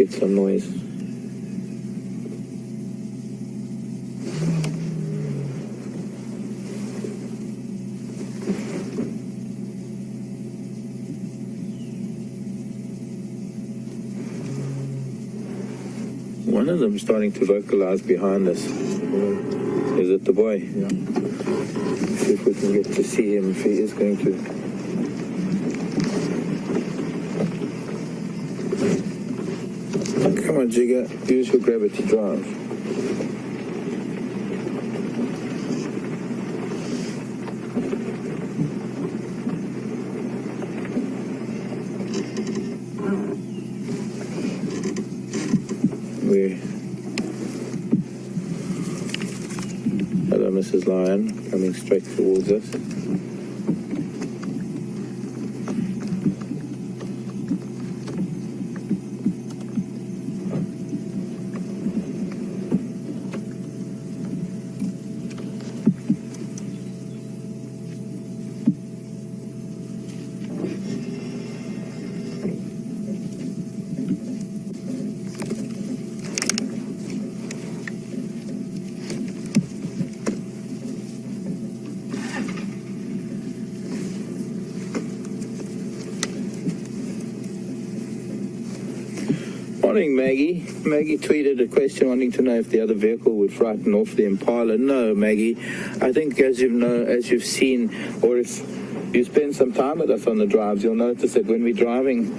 create some noise. One of them starting to vocalize behind us. Is it the boy? Yeah. See if we can get to see him, if he is going to. Come on, Jigger, use your gravity drive. Hello, Mrs. Lion, coming straight towards us. Morning, Maggie. Maggie tweeted a question wanting to know if the other vehicle would frighten off the Impala. No, Maggie. I think as you've seen, or if you spend some time with us on the drives, you'll notice that when we're driving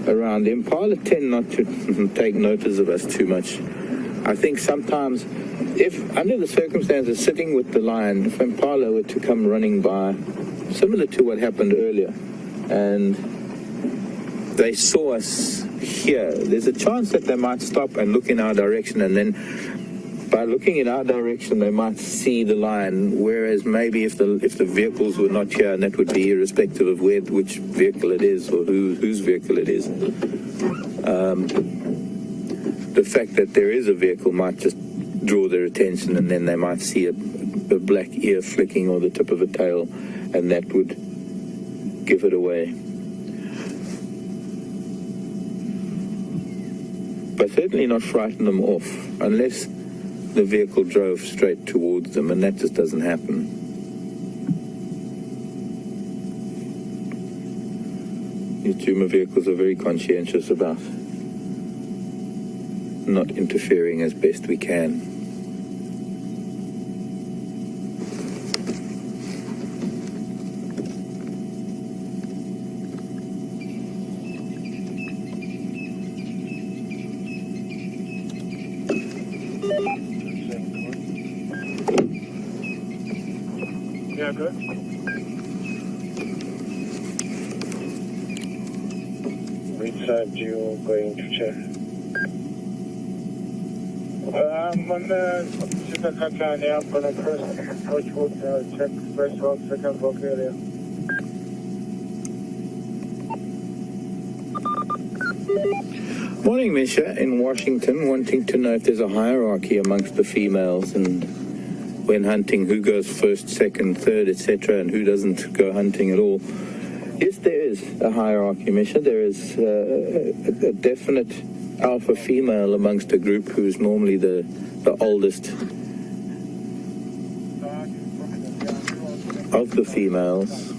around, the Impala tend not to take notice of us too much. I think sometimes, if under the circumstances, sitting with the Lion, if Impala were to come running by, similar to what happened earlier, and they saw us here, there's a chance that they might stop and look in our direction, and then by looking in our direction they might see the Lion, whereas maybe if the vehicles were not here, and that would be irrespective of which vehicle it is or whose vehicle it is, the fact that there is a vehicle might just draw their attention, and then they might see a black ear flicking or the tip of a tail, and that would give it away. But certainly not frighten them off, unless the vehicle drove straight towards them, and that just doesn't happen. These Juma vehicles are very conscientious about not interfering as best we can. Yeah, good. Which side do you going to check? I'm on the Super Catania. I'm going to first approach wood, check first walk, second walk area. Morning, Misha, in Washington, wanting to know if there's a hierarchy amongst the females, and when hunting, who goes first, second, third, etc., and who doesn't go hunting at all. Yes, there is a hierarchy, Misha. There is a definite alpha female amongst a group who's normally the oldest of the females.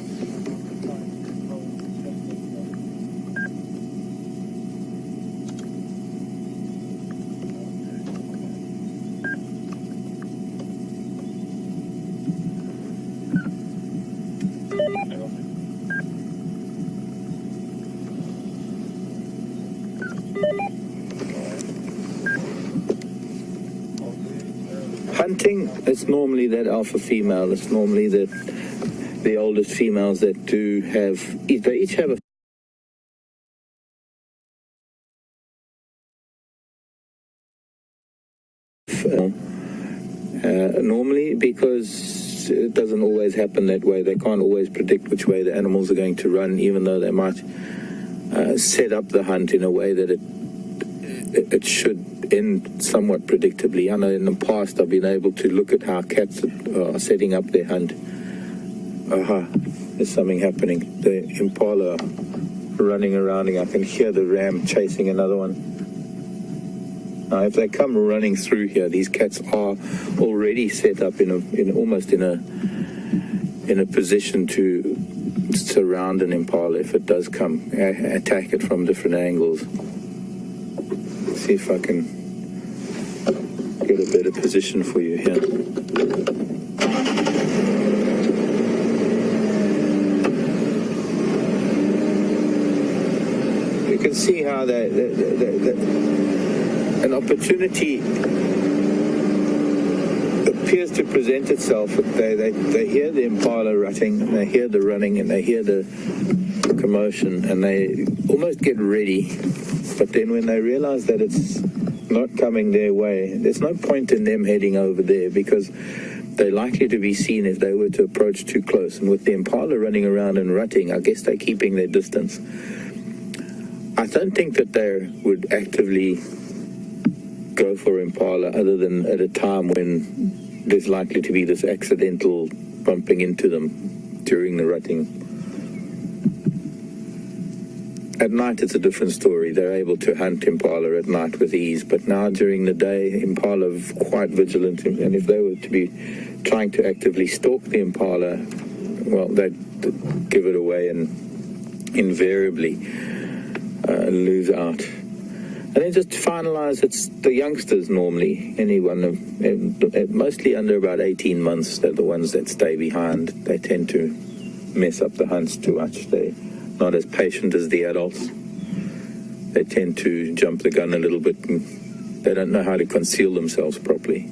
Hunting, it's normally that alpha female. It's normally the oldest females that do have. They each have a. Normally, because it doesn't always happen that way. They can't always predict which way the animals are going to run, even though they might set up the hunt in a way that it should end somewhat predictably. I know in the past I've been able to look at how cats are setting up their hunt. There's something happening. The Impala running around, and I can hear the ram chasing another one. Now, if they come running through here, these cats are already set up almost in a position to surround an impala if it does come, attack it from different angles. See if I can get a better position for you here. You can see how an opportunity appears to present itself. They hear the impala rutting, and they hear the running, and they hear the commotion, and they almost get ready. But then when they realize that it's not coming their way, there's no point in them heading over there, because they're likely to be seen if they were to approach too close. And with the impala running around and rutting, I guess they're keeping their distance. I don't think that they would actively go for impala other than at a time when there's likely to be this accidental bumping into them during the rutting. At night it's a different story. They're able to hunt impala at night with ease, but now during the day impala are quite vigilant, and if they were to be trying to actively stalk the impala, well, they'd give it away and invariably lose out. And then just to finalize, it's the youngsters normally, anyone, mostly under about 18 months, they're the ones that stay behind. They tend to mess up the hunts too much. They're not as patient as the adults. They tend to jump the gun a little bit, and they don't know how to conceal themselves properly.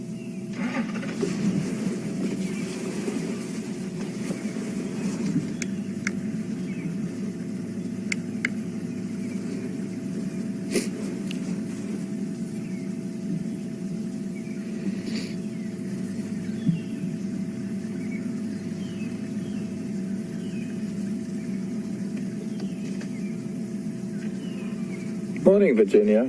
Morning, Virginia.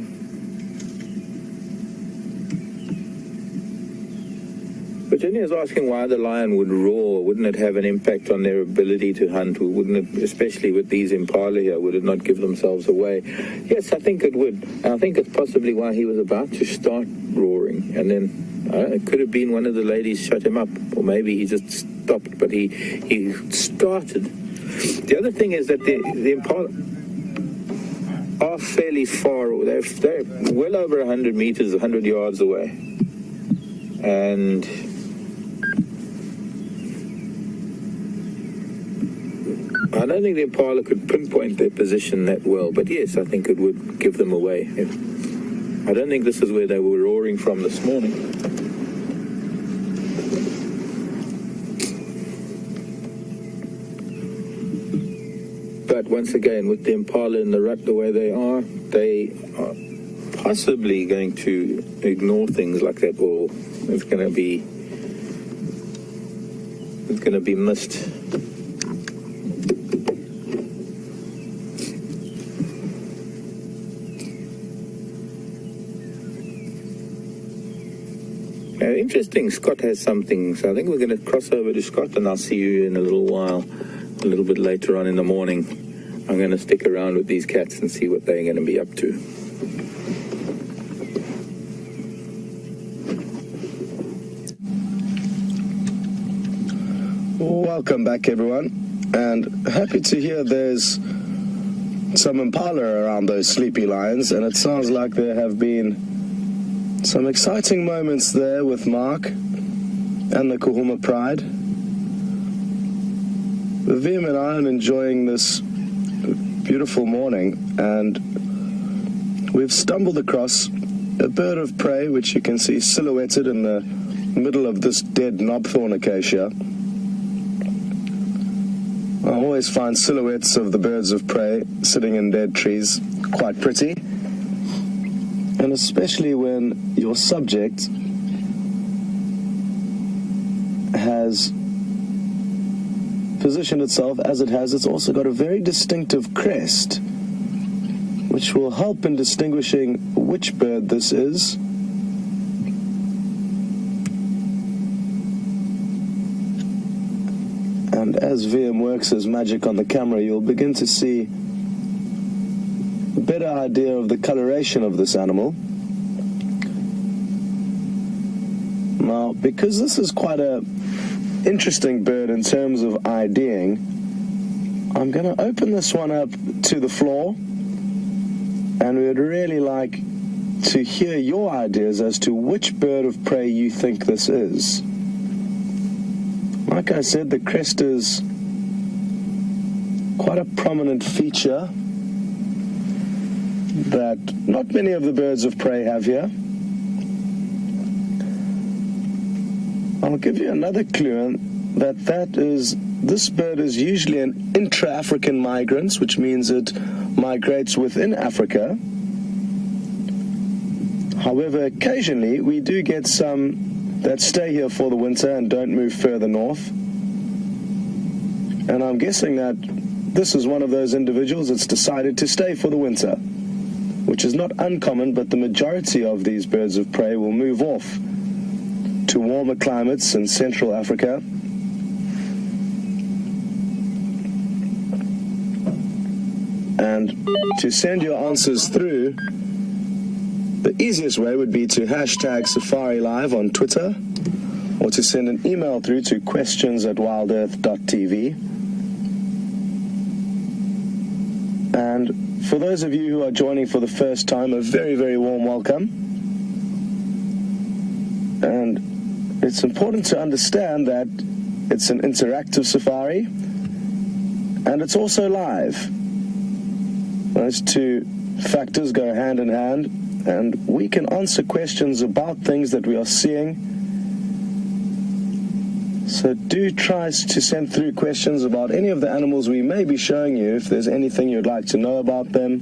Virginia's asking why the lion would roar. Wouldn't it have an impact on their ability to hunt? Wouldn't it, especially with these impala here, would it not give themselves away? Yes, I think it would. I think it's possibly why he was about to start roaring, and then it could have been one of the ladies shut him up, or maybe he just stopped, but he started. The other thing is that the impala are fairly far. They're well over 100 meters, 100 yards away, and I don't think the impala could pinpoint their position that well, but yes, I think it would give them away. I don't think this is where they were roaring from this morning. But once again, with the impala in the rut the way they are possibly going to ignore things like that, or it's going to be missed. Interesting, Scott has something, so I think we're going to cross over to Scott, and I'll see you in a little while, a little bit later on in the morning. I'm going to stick around with these cats and see what they're going to be up to. Welcome back, everyone, and happy to hear there's some impala around those sleepy lions, and it sounds like there have been some exciting moments there with Mark and the Kahuma Pride. Vivian and I are enjoying this beautiful morning, and we've stumbled across a bird of prey which you can see silhouetted in the middle of this dead knobthorn acacia. I always find silhouettes of the birds of prey sitting in dead trees quite pretty, and especially when your subject has positioned itself as it has. It's also got a very distinctive crest, which will help in distinguishing which bird this is. And as VM works his magic on the camera, you'll begin to see a better idea of the coloration of this animal. Now, because this is quite a interesting bird in terms of IDing, I'm going to open this one up to the floor, and we'd really like to hear your ideas as to which bird of prey you think this is. Like I said, the crest is quite a prominent feature that not many of the birds of prey have here. I'll give you another clue, and this bird is usually an intra-African migrant, which means it migrates within Africa. However, occasionally we do get some that stay here for the winter and don't move further north. And I'm guessing that this is one of those individuals that's decided to stay for the winter, which is not uncommon, but the majority of these birds of prey will move off to warmer climates in Central Africa. And to send your answers through, the easiest way would be to hashtag SafariLIVE on Twitter, or to send an email through to questions@wildearth.tv. And for those of you who are joining for the first time, a very, very warm welcome. And it's important to understand that it's an interactive safari, and it's also live. Those two factors go hand in hand, and we can answer questions about things that we are seeing. So do try to send through questions about any of the animals we may be showing you, if there's anything you'd like to know about them.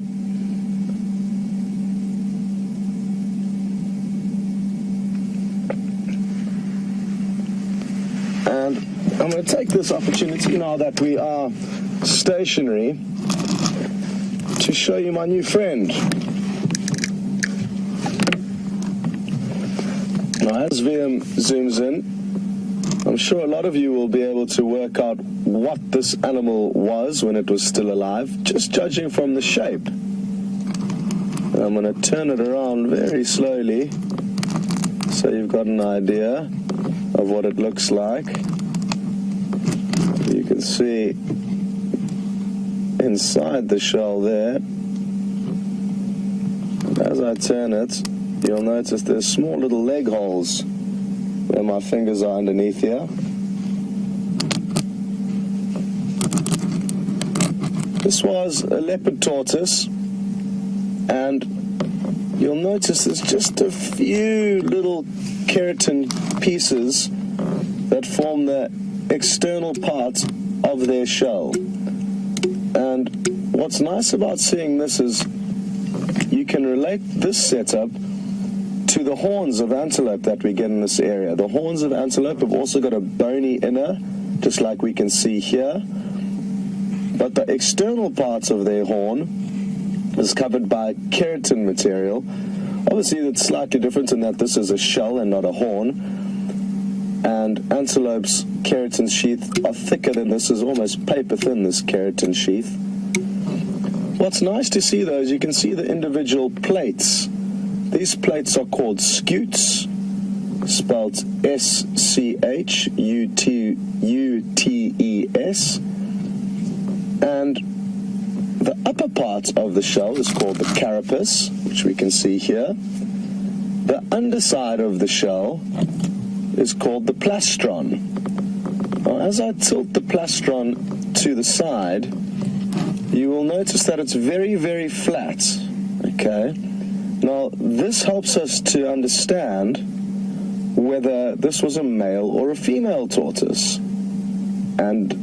And I'm going to take this opportunity now that we are stationary to show you my new friend. Now, as VM zooms in, I'm sure a lot of you will be able to work out what this animal was when it was still alive, just judging from the shape. And I'm going to turn it around very slowly so you've got an idea of what it looks like. You can see inside the shell there. As I turn it, you'll notice there's small little leg holes where my fingers are underneath here. This was a leopard tortoise, and you'll notice there's just a few little keratin pieces that form the external part of their shell. And what's nice about seeing this is you can relate this setup to the horns of antelope that we get in this area. The horns of antelope have also got a bony inner, just like we can see here. But the external parts of their horn is covered by keratin material. Obviously, it's slightly different in that this is a shell and not a horn. And antelope's keratin sheath are thicker than this, is almost paper thin, this keratin sheath. What's nice to see, though, is you can see the individual plates. These plates are called scutes, spelled S-C-H-U-T-E-S. And the upper part of the shell is called the carapace, which we can see here. The underside of the shell is called the plastron. Now, as I tilt the plastron to the side, you will notice that it's very, very flat, okay? Now, this helps us to understand whether this was a male or a female tortoise. And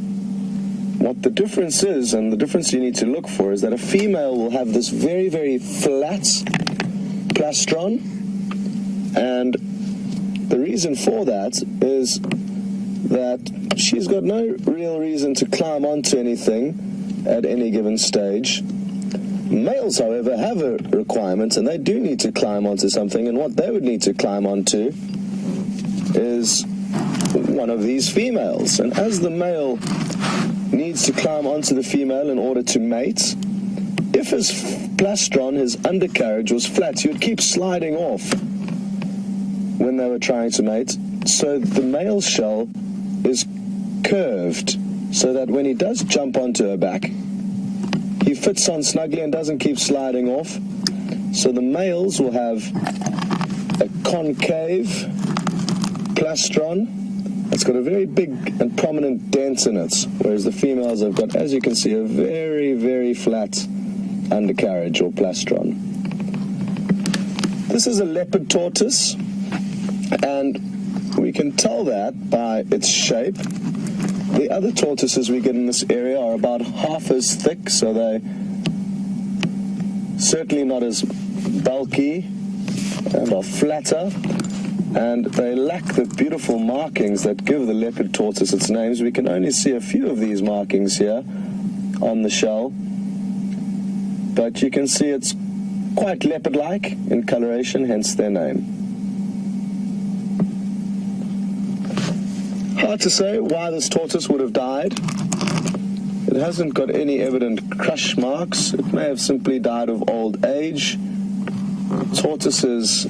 what the difference is, and the difference you need to look for, is that a female will have this very, very flat plastron, and the reason for that is that she's got no real reason to climb onto anything at any given stage. Males, however, have a requirement, and they do need to climb onto something, and what they would need to climb onto is one of these females. And as the male needs to climb onto the female in order to mate, if his plastron, his undercarriage, was flat, he would keep sliding off when they were trying to mate, so the male shell is curved so that when he does jump onto her back, he fits on snugly and doesn't keep sliding off. So the males will have a concave plastron. It's got a very big and prominent dent in it, whereas the females have got, as you can see, a very, very flat undercarriage or plastron. This is a leopard tortoise, and we can tell that by its shape. The other tortoises we get in this area are about half as thick, so they're certainly not as bulky and are flatter, and they lack the beautiful markings that give the leopard tortoise its names. We can only see a few of these markings here on the shell, but you can see it's quite leopard-like in coloration, hence their name. Hard to say why this tortoise would have died. It hasn't got any evident crush marks. It may have simply died of old age. Tortoises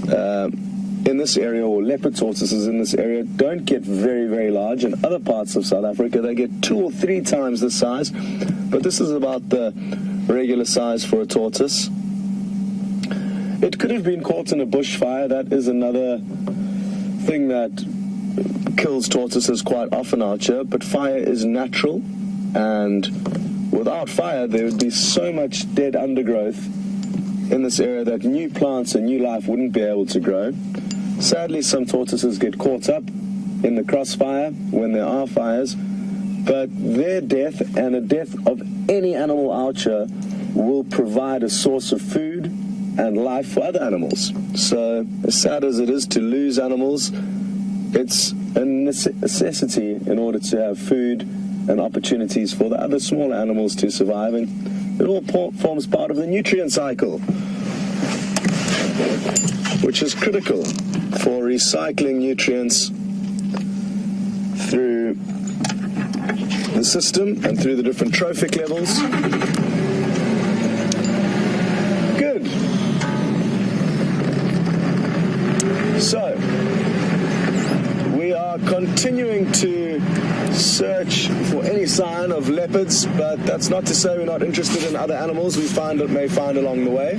in this area, or leopard tortoises in this area, don't get very, very large. In other parts of South Africa, they get 2 or 3 times this size, but this is about the regular size for a tortoise. It could have been caught in a bushfire. That is another thing that kills tortoises quite often out here, but fire is natural, and without fire there would be so much dead undergrowth in this area that new plants and new life wouldn't be able to grow. Sadly, some tortoises get caught up in the crossfire when there are fires, but their death and the death of any animal out here will provide a source of food and life for other animals. So as sad as it is to lose animals, it's a necessity in order to have food and opportunities for the other smaller animals to survive, and it all forms part of the nutrient cycle, which is critical for recycling nutrients through the system and through the different trophic levels. Good. So we are continuing to search for any sign of leopards, but that's not to say we're not interested in other animals we may find along the way.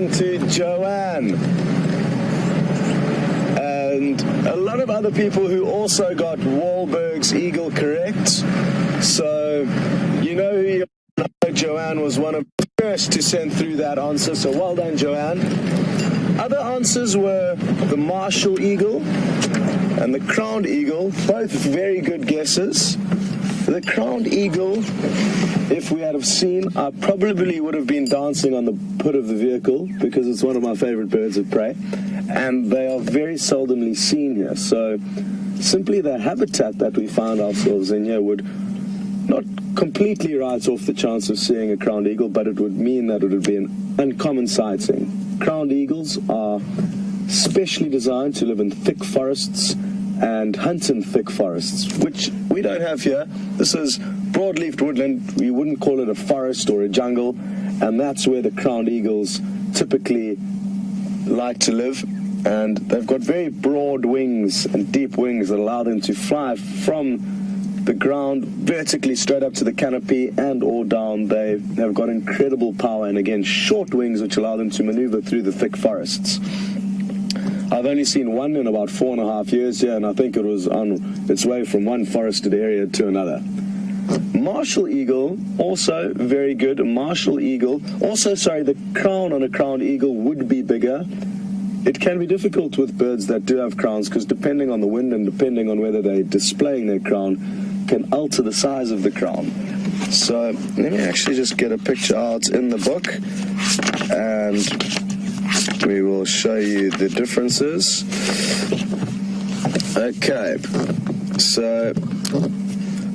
To Joanne and a lot of other people who also got Wahlberg's eagle correct. So you know who you are. Joanne was one of the first to send through that answer, so well done, Joanne. Other answers were the Martial Eagle and the Crowned Eagle, both very good guesses. The Crowned Eagle, if we had have seen, I probably would have been dancing on the hood of the vehicle because it's one of my favorite birds of prey, and they are very seldomly seen here. So simply the habitat that we found ourselves in here would not completely write off the chance of seeing a Crowned Eagle, but it would mean that it would be an uncommon sighting. Crowned Eagles are specially designed to live in thick forests and hunt in thick forests, which we don't have here. This is broadleafed woodland. We wouldn't call it a forest or a jungle, and that's where the Crowned Eagles typically like to live. And they've got very broad wings and deep wings that allow them to fly from the ground vertically straight up to the canopy and or down. They have got incredible power, and again, short wings which allow them to maneuver through the thick forests. I've only seen one in about 4.5 years here, and I think it was on its way from one forested area to another. Martial Eagle, also very good. Martial Eagle, also, sorry, the crown on a Crowned Eagle would be bigger. It can be difficult with birds that do have crowns, because depending on the wind and depending on whether they're displaying their crown, can alter the size of the crown. So let me actually just get a picture out in the book, and we will show you the differences. Okay, so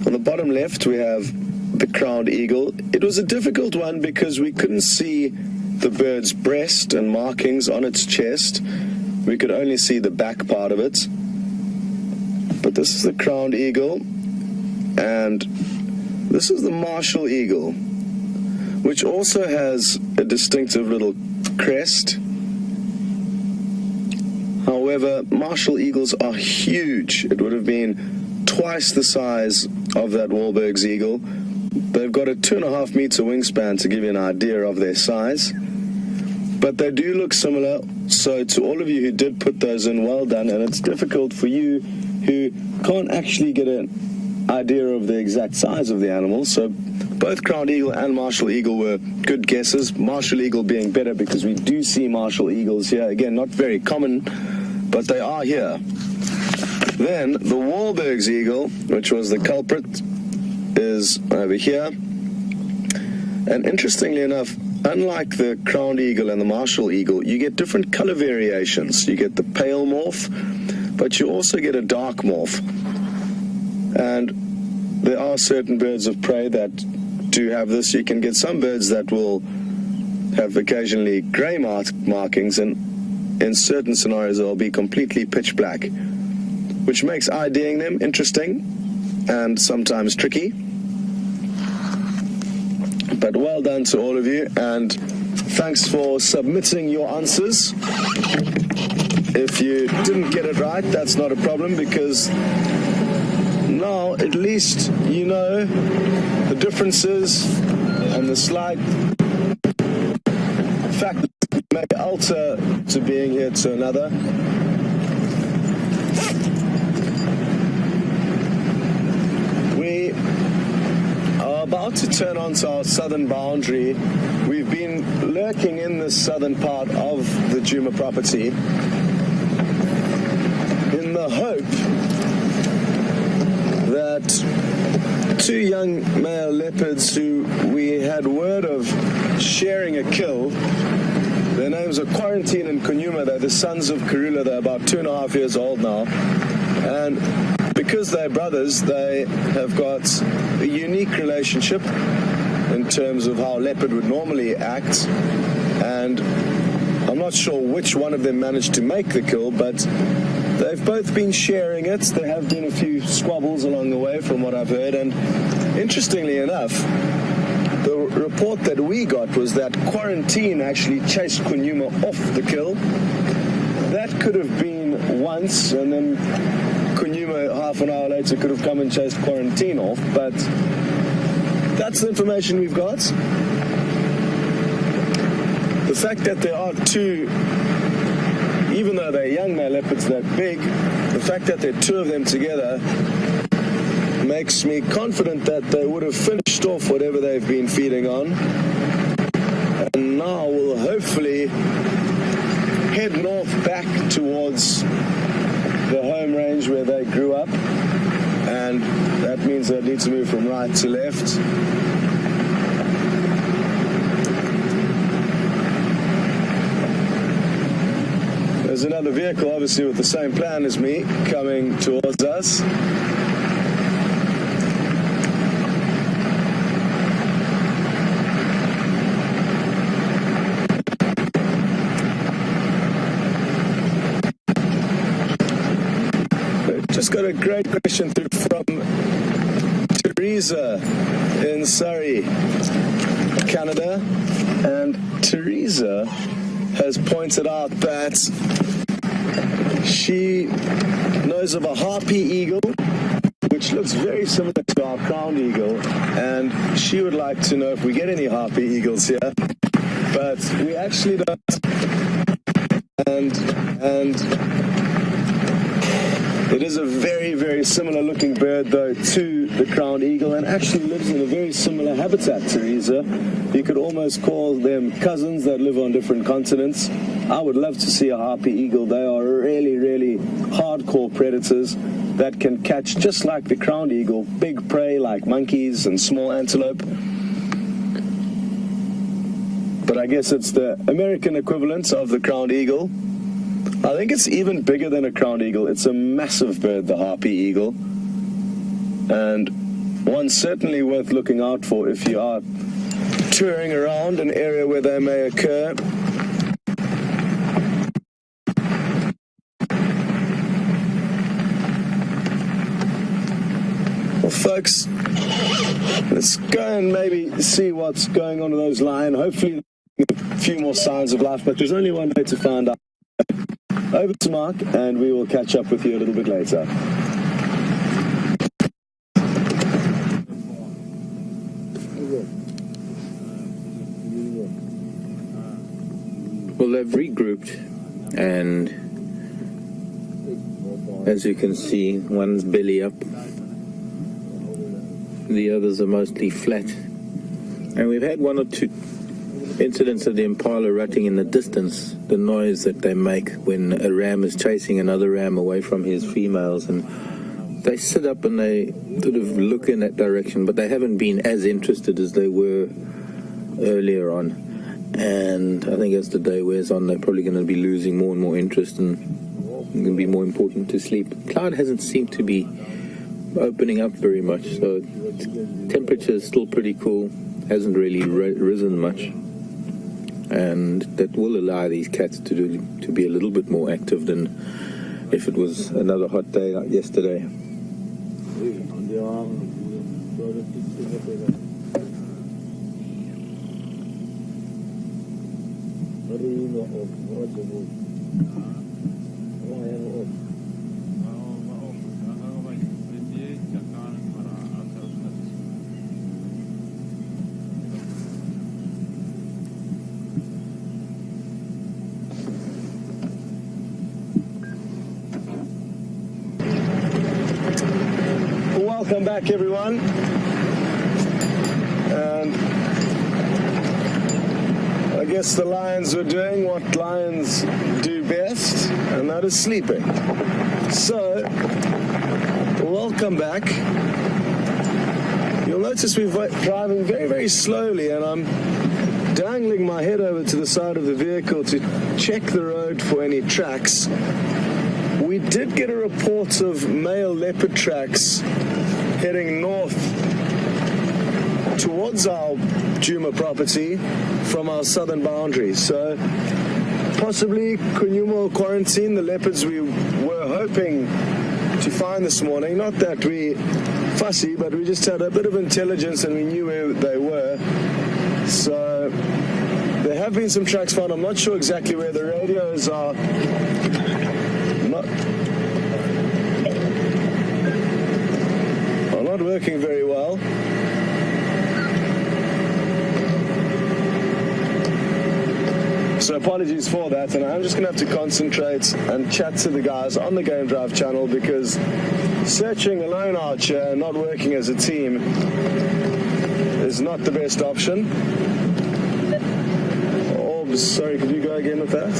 on the bottom left we have the crowned eagle. It was a difficult one because we couldn't see the bird's breast and markings on its chest. We could only see the back part of it. But this is the crowned eagle, and this is the martial eagle, which also has a distinctive little crest. However, martial eagles are huge. It would have been twice the size of that Wahlberg's eagle. They've got a 2.5 meter wingspan to give you an idea of their size. But they do look similar, so to all of you who did put those in, well done. And it's difficult for you who can't actually get an idea of the exact size of the animal. So both crowned eagle and martial eagle were good guesses. Martial eagle being better because we do see martial eagles here. Again, not very common, but they are here. Then the Wahlberg's eagle, which was the culprit, is over here. And interestingly enough, unlike the crowned eagle and the martial eagle, you get different color variations. You get the pale morph, but you also get a dark morph. And there are certain birds of prey that do have this. You can get some birds that will have occasionally gray markings, and in certain scenarios they'll be completely pitch black, which makes IDing them interesting and sometimes tricky. But well done to all of you, and thanks for submitting your answers. If you didn't get it right, that's not a problem, because now at least you know the differences and the slight fact that may alter to being here to another. We are about to turn onto our southern boundary. We've been lurking in the southern part of the Djuma property in the hope that two young male leopards who we had word of sharing a kill, their names are Quarantine and Kunyuma, they're the sons of Karula, they're about 2.5 years old now, and because they're brothers, they have got a unique relationship in terms of how leopard would normally act, and I'm not sure which one of them managed to make the kill, but they've both been sharing it. There have been a few squabbles along the way from what I've heard, and interestingly enough, the report that we got was that Quarantine actually chased Kunyuma off the kill. That could have been once, and then Kunyuma half an hour later could have come and chased Quarantine off, but that's the information we've got. The fact that there are two, even though they're young male leopards that big, the fact that there are two of them together makes me confident that they would have finished off whatever they've been feeding on, and now will hopefully head north back towards the home range where they grew up, and that means they need to move from right to left. There's another vehicle, obviously with the same plan as me, coming towards us. Just got a great question through from Teresa in Surrey, Canada, and Teresa has pointed out that she knows of a Harpy Eagle, which looks very similar to our crowned eagle, and she would like to know if we get any Harpy Eagles here, but we actually don't, and it is a very, very similar looking bird, though, to the crowned eagle, and actually lives in a very similar habitat, Teresa. You could almost call them cousins that live on different continents. I would love to see a Harpy Eagle. They are really, really hardcore predators that can catch, just like the crowned eagle, big prey like monkeys and small antelope. But I guess it's the American equivalent of the crowned eagle. I think it's even bigger than a crowned eagle. It's a massive bird, the Harpy Eagle. And one certainly worth looking out for if you are touring around an area where they may occur. Well, folks, let's go and maybe see what's going on with those lions. Hopefully a few more signs of life, but there's only one way to find out. Over to Mark, and we will catch up with you a little bit later. Well, they've regrouped, and as you can see, one's belly up, the others are mostly flat. And we've had one or two incidents of the impala rutting in the distance, the noise that they make when a ram is chasing another ram away from his females, and they sit up and they sort of look in that direction, but they haven't been as interested as they were earlier on. And I think as the day wears on, they're probably going to be losing more and more interest, and it's going to be more important to sleep. Cloud hasn't seemed to be opening up very much, so temperature is still pretty cool, hasn't really risen much, and that will allow these cats to be a little bit more active than if it was another hot day like yesterday. Welcome back, everyone. And I guess the lions were doing what lions do best, and that is sleeping. So, welcome back. You'll notice we're driving very, very slowly, and I'm dangling my head over to the side of the vehicle to check the road for any tracks. We did get a report of male leopard tracks heading north towards our Djuma property from our southern boundary. So possibly Kunyumo quarantine, the leopards we were hoping to find this morning. Not that we fussy, but we just had a bit of intelligence and we knew where they were. So there have been some tracks found. I'm not sure exactly where. The radios are not working very well. So apologies for that, and I'm just going to have to concentrate and chat to the guys on the Game Drive channel, because searching alone out here and not working as a team is not the best option. Oh, sorry, could you go again with that?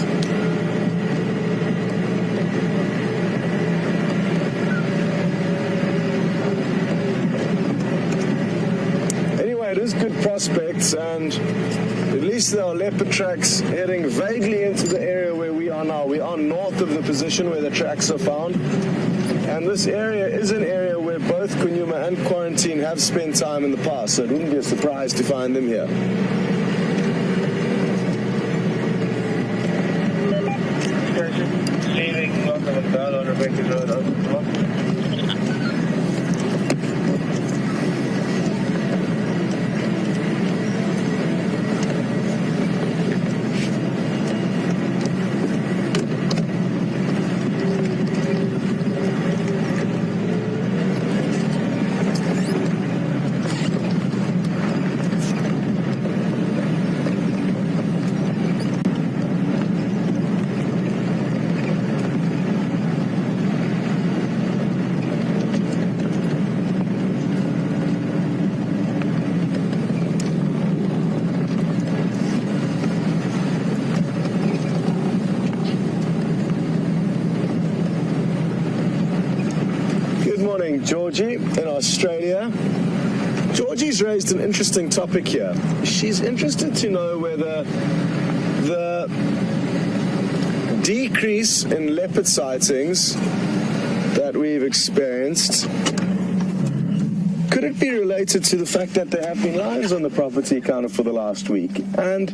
It is good prospects, and at least there are leopard tracks heading vaguely into the area where we are now. We are north of the position where the tracks are found, and this area is an area where both Kunyuma and Quarantine have spent time in the past, so it wouldn't be a surprise to find them here. Stealing on the bell on Rebecca's Road. Georgie in Australia. Georgie's raised an interesting topic here. She's interested to know whether the decrease in leopard sightings that we've experienced Could it be related to the fact that there have been lions on the property kind of for the last week? And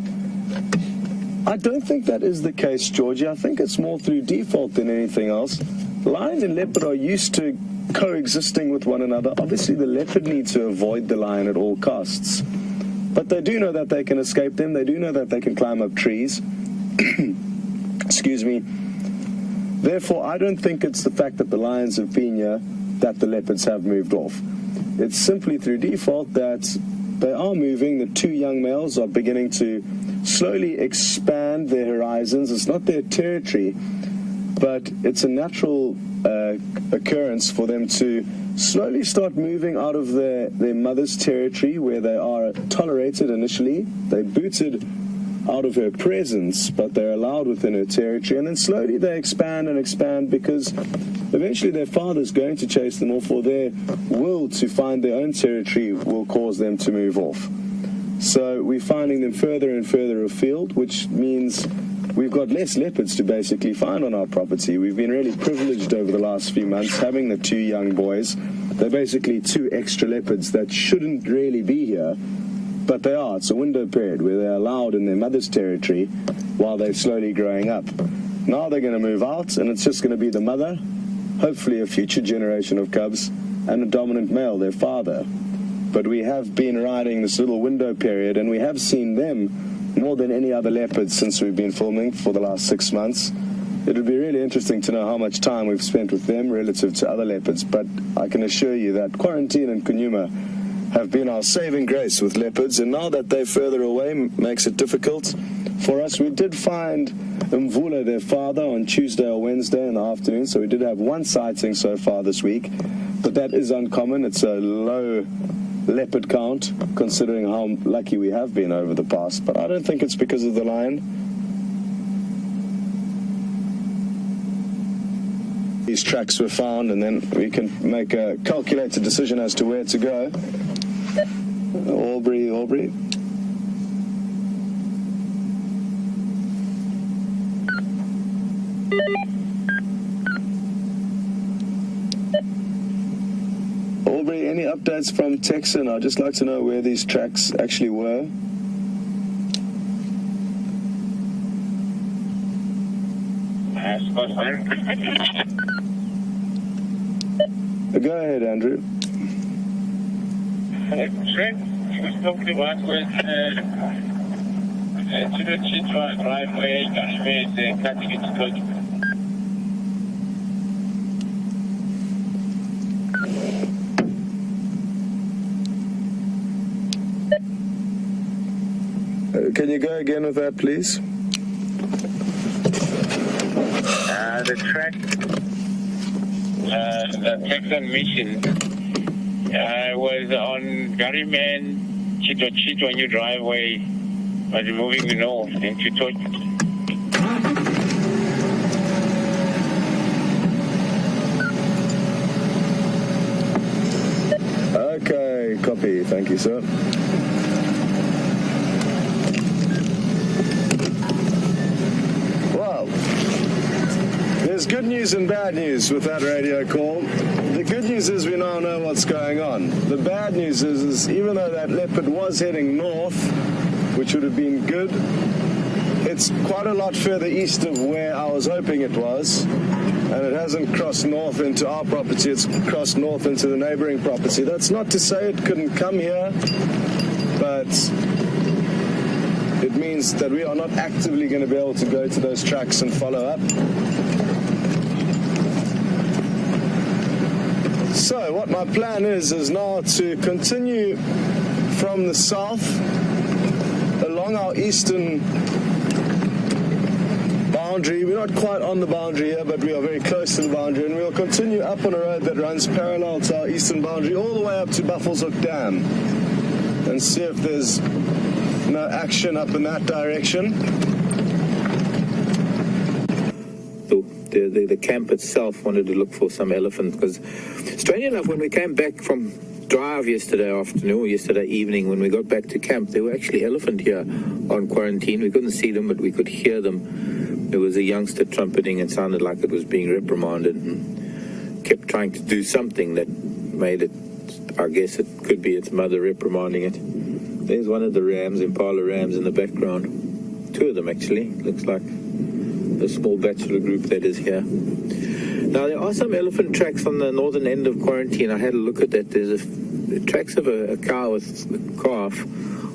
I don't think that is the case, Georgie. I think it's more through default than anything else. Lion and leopard are used to coexisting with one another. Obviously, the leopard needs to avoid the lion at all costs. But they do know that they can escape them. They do know that they can climb up trees. Excuse me. Therefore, I don't think it's the fact that the lions have been here that the leopards have moved off. It's simply through default that they are moving. The two young males are beginning to slowly expand their horizons. It's not their territory, but it's a natural occurrence for them to slowly start moving out of their mother's territory where they are tolerated initially. They booted out of her presence, but they're allowed within her territory, and then slowly they expand and expand because eventually their father's going to chase them off, or their will to find their own territory will cause them to move off. So we're finding them further and further afield, which means we've got less leopards to basically find on our property. We've been really privileged over the last few months having the two young boys. They're basically two extra leopards that shouldn't really be here, but they are. It's a window period where they're allowed in their mother's territory while they're slowly growing up. Now they're going to move out, and it's just going to be the mother, hopefully a future generation of cubs, and a dominant male, their father. But we have been riding this little window period, and we have seen them more than any other leopards since we've been filming for the last 6 months. It would be really interesting to know how much time we've spent with them relative to other leopards, but I can assure you that quarantine and Kunyuma have been our saving grace with leopards, and now that they're further away makes it difficult for us. We did find Mvula, their father, on Tuesday or Wednesday in the afternoon, so we did have one sighting so far this week, but that is uncommon. It's a low leopard count considering how lucky we have been over the past, but I don't think it's because of the lion. These tracks were found, and then we can make a calculated decision as to where to go. Aubrey. Aubrey, any updates from Texan? I'd just like to know where these tracks actually were. Go ahead, Andrew. Can you go again with that, please? The track, the Texan mission was on Garryman, Chito New Driveway, but moving north into Chito. Okay, copy. Thank you, sir. Well, there's good news and bad news with that radio call. The good news is we now know what's going on. The bad news is even though that leopard was heading north, which would have been good, it's quite a lot further east of where I was hoping it was, and it hasn't crossed north into our property, it's crossed north into the neighboring property. That's not to say it couldn't come here, but it means that we are not actively going to be able to go to those tracks and follow up. So what my plan is now to continue from the south along our eastern boundary. We're not quite on the boundary here, but we are very close to the boundary, and we'll continue up on a road that runs parallel to our eastern boundary all the way up to Buffelshoek Dam and see if there's no action up in that direction. The camp itself wanted to look for some elephant, because strange enough, when we came back from drive yesterday afternoon or yesterday evening, when we got back to camp, there were actually elephant here on quarantine. We couldn't see them, but we could hear them. There was a youngster trumpeting and sounded like it was being reprimanded and kept trying to do something that made it I guess it could be its mother reprimanding it. There's one of the rams, Impala rams, in the background. Two of them, actually. Looks like a small bachelor group that is here. Now, there are some elephant tracks on the northern end of quarantine. I had a look at that. There's the tracks of a cow with a calf,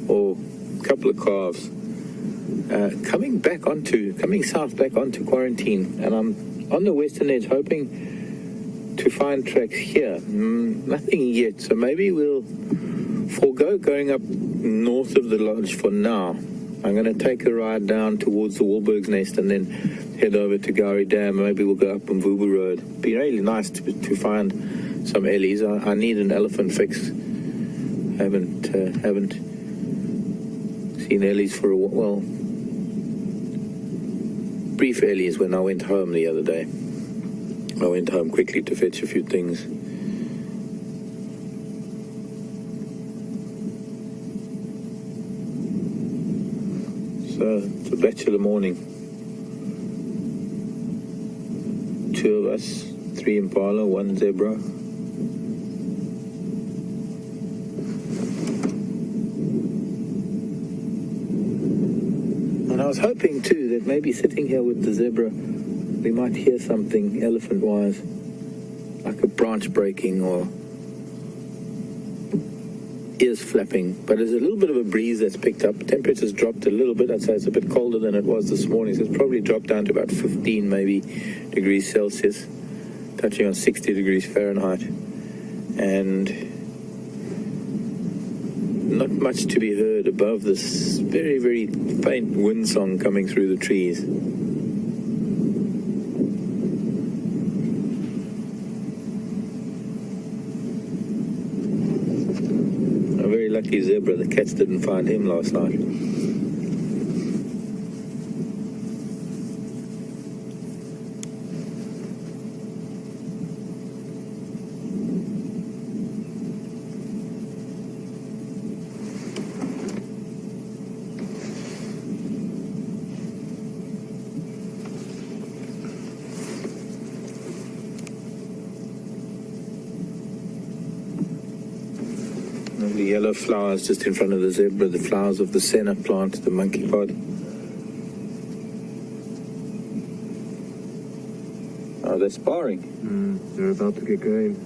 or a couple of calves, coming south back onto quarantine. And I'm on the western edge hoping to find tracks here. Nothing yet, so maybe we'll forego going up north of the lodge for now. I'm going to take a ride down towards the Wahlberg's Nest and then head over to Gowrie Dam. Maybe we'll go up on Vubu Road. It'd be really nice to find some ellies. I need an elephant fix. Haven't seen ellies for a while. Well, brief ellies when I went home the other day. I went home quickly to fetch a few things. So it's a bachelor morning. Two of us, 3 Impala, 1 zebra. And I was hoping too that maybe sitting here with the zebra, we might hear something elephant-wise, like a branch breaking or ears flapping. But there's a little bit of a breeze that's picked up. Temperature's dropped a little bit. I'd say it's a bit colder than it was this morning. So it's probably dropped down to about 15 maybe degrees Celsius, touching on 60 degrees Fahrenheit. And not much to be heard above this very, very faint wind song coming through the trees. A very lucky zebra. The cats didn't find him last night. The yellow flowers just in front of the zebra, the flowers of the senna plant, the monkey pod. Oh, they're sparring. They're about to get going.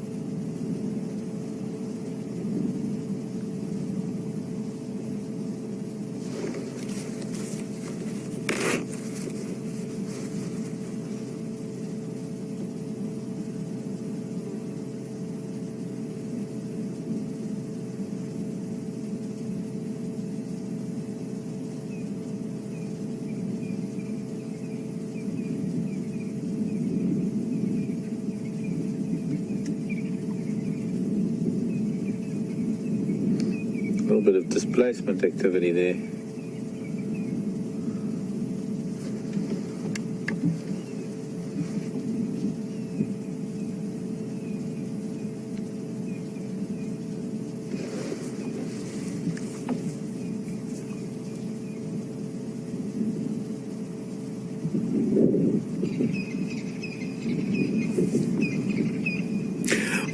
A little bit of displacement activity there.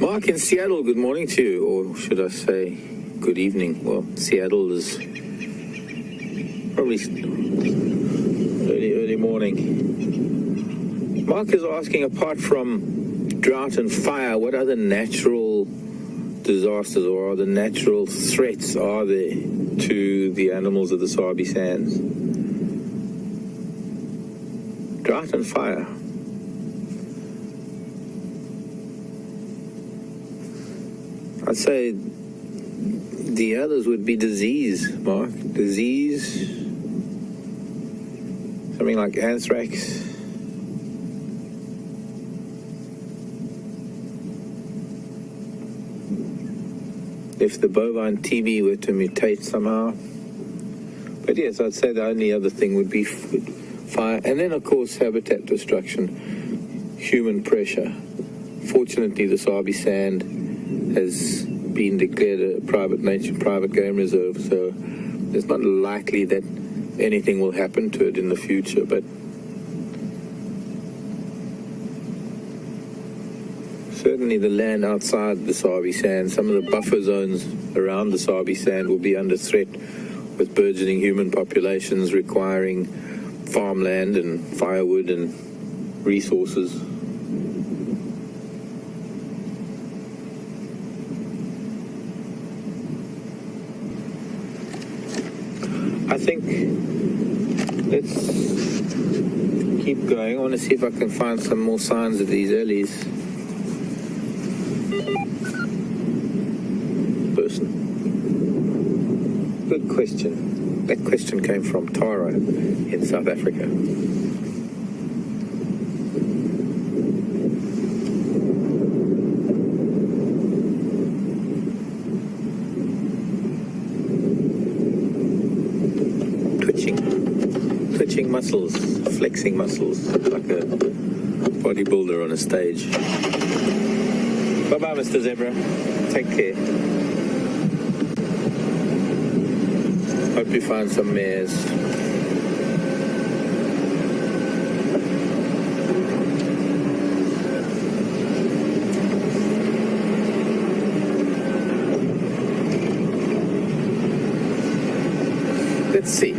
Mark in Seattle, good morning to you, or should I say good evening. Well, Seattle is probably early morning. Mark is asking, apart from drought and fire, what other natural disasters or other natural threats are there to the animals of the Sabi Sands? Drought and fire. I'd say the others would be disease, Mark. Disease, something like anthrax. If the bovine TB were to mutate somehow. But yes, I'd say the only other thing would be fire. And then, of course, habitat destruction, human pressure. Fortunately, the Sabi Sand has been declared a private game reserve, so it's not likely that anything will happen to it in the future, but certainly the land outside the Sabi Sand, some of the buffer zones around the Sabi Sand will be under threat with burgeoning human populations requiring farmland and firewood and resources. I think let's keep going. I want to see if I can find some more signs of these earlies. Person. Good question. That question came from Tara in South Africa. Twitching muscles, flexing muscles, like a bodybuilder on a stage. Bye-bye, Mr. Zebra. Take care. Hope you find some mares. Let's see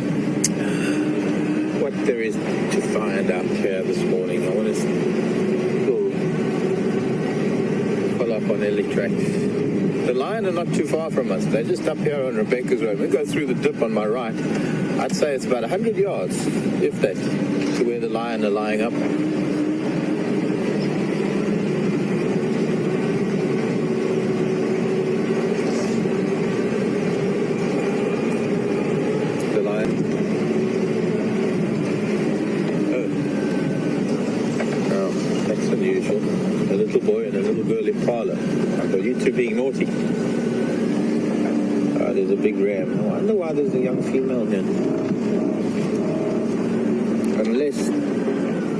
what there is to find out here this morning. I want to go pull up on Leopard Tracks. The Lion are not too far from us. They're just up here on Rebecca's Road. We go through the dip on my right. I'd say it's about 100 yards, if that, to where the Lion are lying up. The Lion. Oh, that's unusual. A little boy and a little girl Impala. Are you two being naughty? There's a big ram. I wonder why there's a young female here. Unless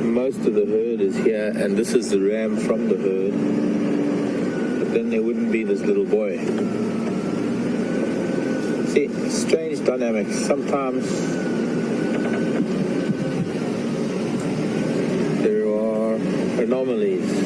most of the herd is here and this is the ram from the herd, but then there wouldn't be this little boy. See, strange dynamics. Sometimes there are anomalies.